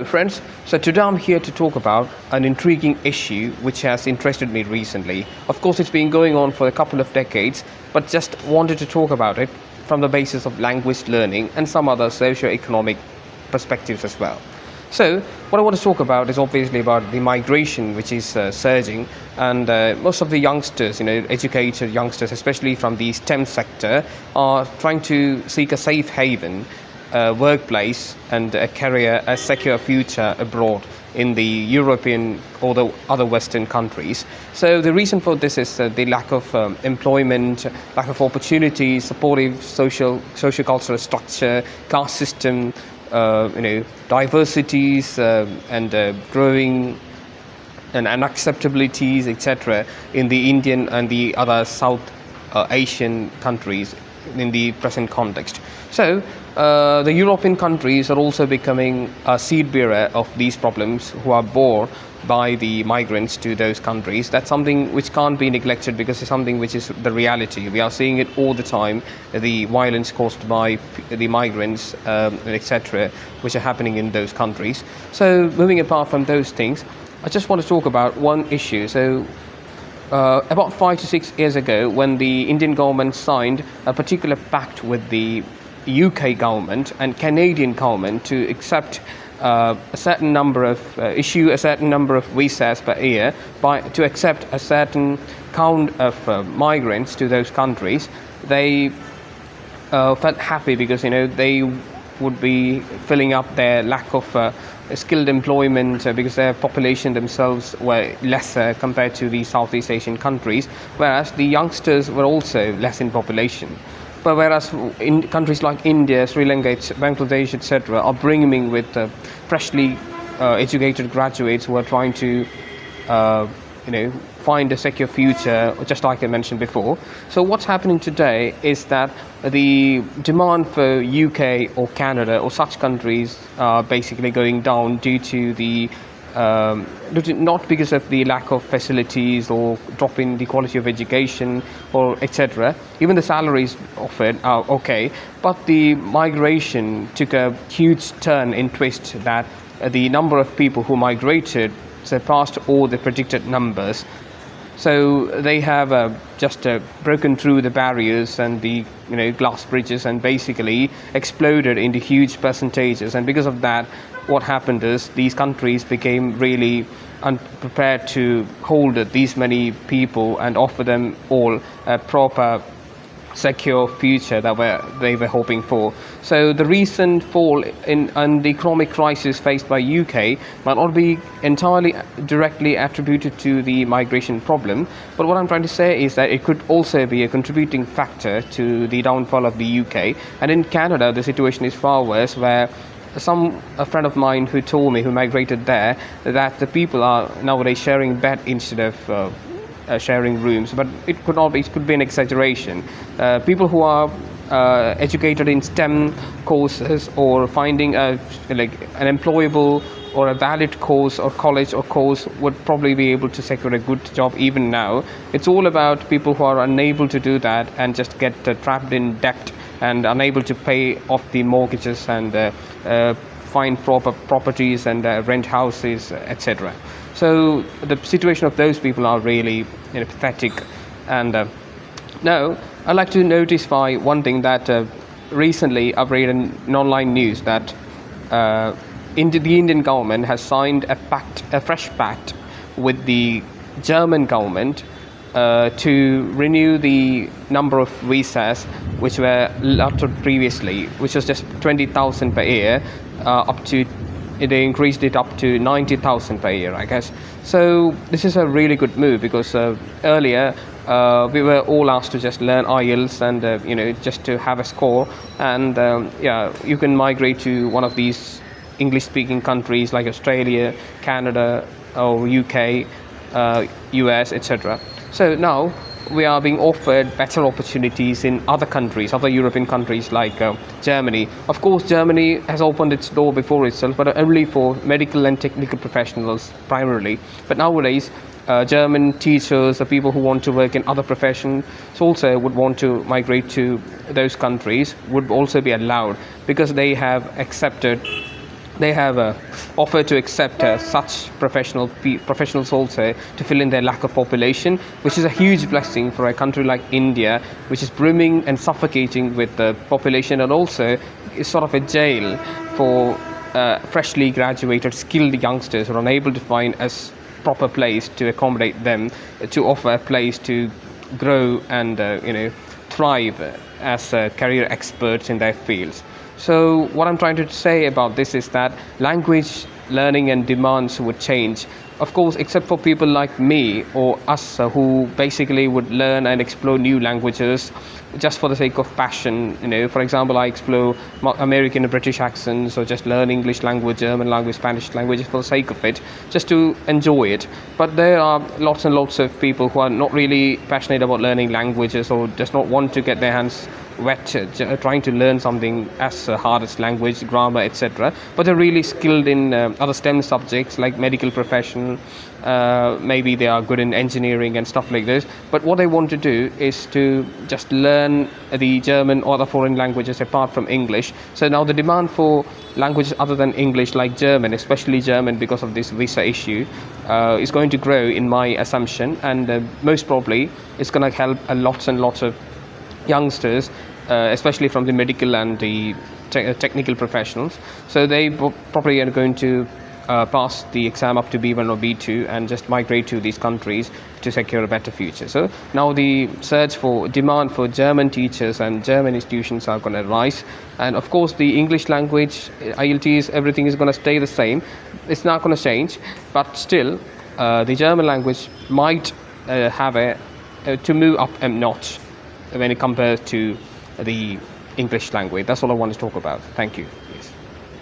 Friends, so today I'm here to talk about an intriguing issue which has interested me recently. Of course, it's been going on for a couple of decades, but just wanted to talk about it from the basis of language learning and some other socio-economic perspectives as well. So, what I want to talk about is obviously about the migration which is surging, and most of the youngsters, educated youngsters, especially from the STEM sector, are trying to seek a safe haven, workplace, and a career, a secure future abroad in the European or the other Western countries. So the reason for this is the lack of employment, lack of opportunities, supportive social-cultural structure, caste system, diversities, and growing and unacceptabilities, etc., in the Indian and the other South Asian countries in the present context. So, the European countries are also becoming a seed bearer of these problems, who are borne by the migrants to those countries. That's something which can't be neglected because it's something which is the reality. We are seeing it all the time, the violence caused by the migrants, etc., which are happening in those countries. So, moving apart from those things, I just want to talk about one issue. So, about 5 to 6 years ago, when the Indian government signed a particular pact with the UK government and Canadian government to accept a certain number of issue a certain number of visas per year, to accept a certain count of migrants to those countries, they felt happy because they would be filling up their lack of skilled employment, because their population themselves were lesser compared to the Southeast Asian countries, whereas the youngsters were also less in population. But whereas in countries like India, Sri Lanka, Bangladesh, etc., are brimming with freshly educated graduates who are trying to find a secure future, just like I mentioned before. So what's happening today is that the demand for UK or Canada or such countries are basically going down due to the not because of the lack of facilities or drop in the quality of education or etc. Even the salaries offered are okay, but the migration took a huge turn in twist, that the number of people who migrated surpassed all the predicted numbers. So they have just broken through the barriers and the glass bridges and basically exploded into huge percentages. And because of that, what happened is these countries became really unprepared to hold these many people and offer them all a proper secure future that they were hoping for. So the recent fall in the economic crisis faced by UK might not be entirely directly attributed to the migration problem, but what I'm trying to say is that it could also be a contributing factor to the downfall of the UK. And in Canada, the situation is far worse, where a friend of mine who told me, who migrated there, that the people are nowadays sharing bed instead of sharing rooms. But it could not be, it could be an exaggeration. People who are educated in STEM courses or finding an employable or a valid course or college or course would probably be able to secure a good job even now. It's all about people who are unable to do that and just get trapped in debt and unable to pay off the mortgages and find proper properties and rent houses, etc. So the situation of those people are really pathetic. And now I'd like to notify one thing, that recently I've read in online news that the Indian government has signed a fresh pact with the German government to renew the number of visas which were allotted previously, which was just 20,000 per year, they increased it up to 90,000 per year, I guess. So this is a really good move, because earlier we were all asked to just learn IELTS and just to have a score, and you can migrate to one of these English-speaking countries like Australia, Canada, or UK, US, etc. So now we are being offered better opportunities in other countries, other European countries like Germany. Of course, Germany has opened its door before itself, but only for medical and technical professionals primarily. But nowadays, German teachers, the people who want to work in other professions also would want to migrate to those countries, would also be allowed, because they have accepted they have offered to accept such professionals also to fill in their lack of population, which is a huge blessing for a country like India, which is brimming and suffocating with the population, and also is sort of a jail for freshly graduated skilled youngsters who are unable to find a proper place to accommodate them, to offer a place to grow and thrive as career experts in their fields. So what I'm trying to say about this is that language learning and demands would change, of course, except for people like me or us who basically would learn and explore new languages just for the sake of passion. For example, I explore American and British accents, or just learn English language, German language, Spanish language for the sake of it, just to enjoy it. But there are lots and lots of people who are not really passionate about learning languages, or does not want to get their hands wet trying to learn something as hard as language, grammar, etc. But they're really skilled in other STEM subjects like medical profession. Maybe they are good in engineering and stuff like this. But what they want to do is to just learn the German or other foreign languages apart from English. So now the demand for languages other than English, like German, especially German, because of this visa issue, is going to grow, in my assumption, and most probably it's going to help a lots and lots of youngsters, especially from the medical and the technical professionals. So they probably are going to pass the exam up to B1 or B2 and just migrate to these countries to secure a better future. So now the search for demand for German teachers and German institutions are going to rise. And of course the English language, IELTS, everything is going to stay the same. It's not going to change, but still the German language might have to move up a notch when it compares to the English language. That's all I want to talk about. Thank you. Yes.